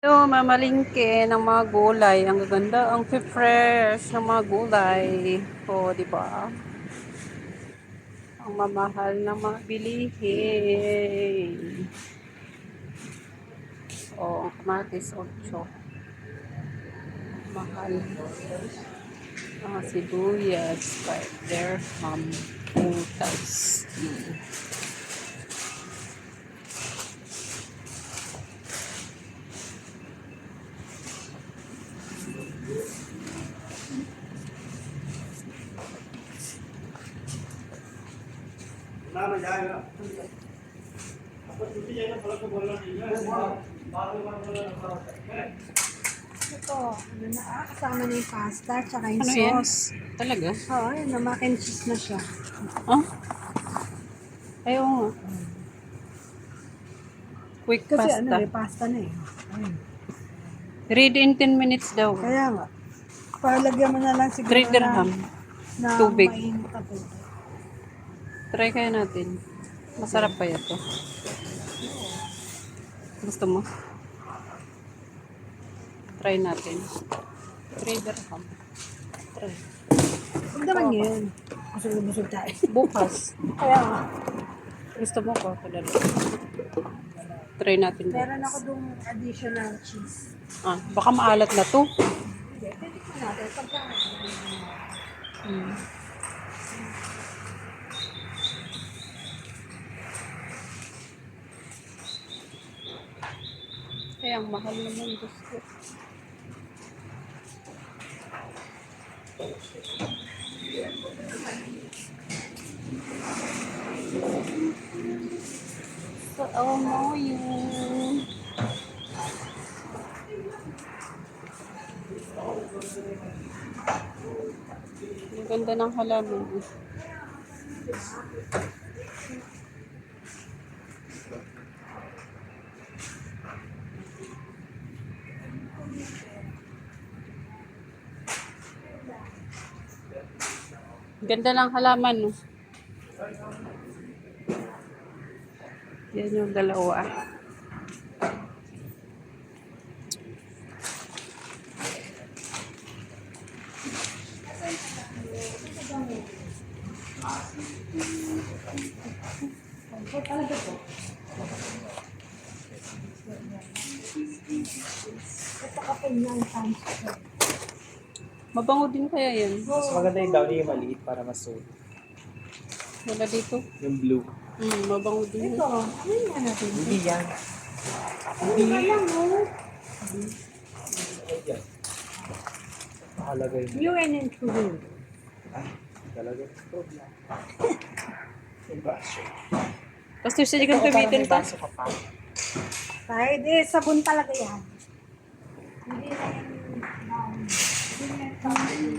Ito, mamalingke ng mga gulay. Ang gaganda, ang fresh ng mga gulay. O, di ba? Ang mamahal ng mga bilihin. O, ang kamatis, 8. Mahal. Ang sibuyas, 5 dirham. Putas. Ito, kasama na yung pasta, tsaka yung Ano yan? sauce. Talaga? Oo, yun na, mac and cheese na siya. Ah? Ayaw nga. Quick Kasi pasta. pasta na eh. Ayun. Ready in 10 minutes daw. Kaya nga, palagyan mo na lang siguro 3 dirham. na Tubig. mainit na tubig. Try kaya natin. Masarap pa ito. Gusto mo? Try natin. 3 dirham. Try. Huwag naman yun. Busog tayo. Bukas. Kaya nga, Gusto mo ko? Try natin meron bukas. ako dong additional cheese. Ah, baka maalat na to. Hindi, pwede ko natin. Pagka, Hmm. Kaya ang mahal naman gusto. So, mo yun. Ang ganda ng halaman. Ganda ng halaman. No? Yan yung dalawa. ito kapag ng times. Mabango din kaya yan. Mas maganda yung downy yung maliit para mas sulit. Wala dito. Yung blue. Mabango din. Ito, ano yung natin? Hindi yan. Hindi lang, oh. Mahalaga yun. New and improving. Ay, talaga. Problem. Yung baso. Basta siya kang gamitin May pa. baso ka pa. Kahit sabon talaga yan. Hindi na yan. Hindi na yan sabon.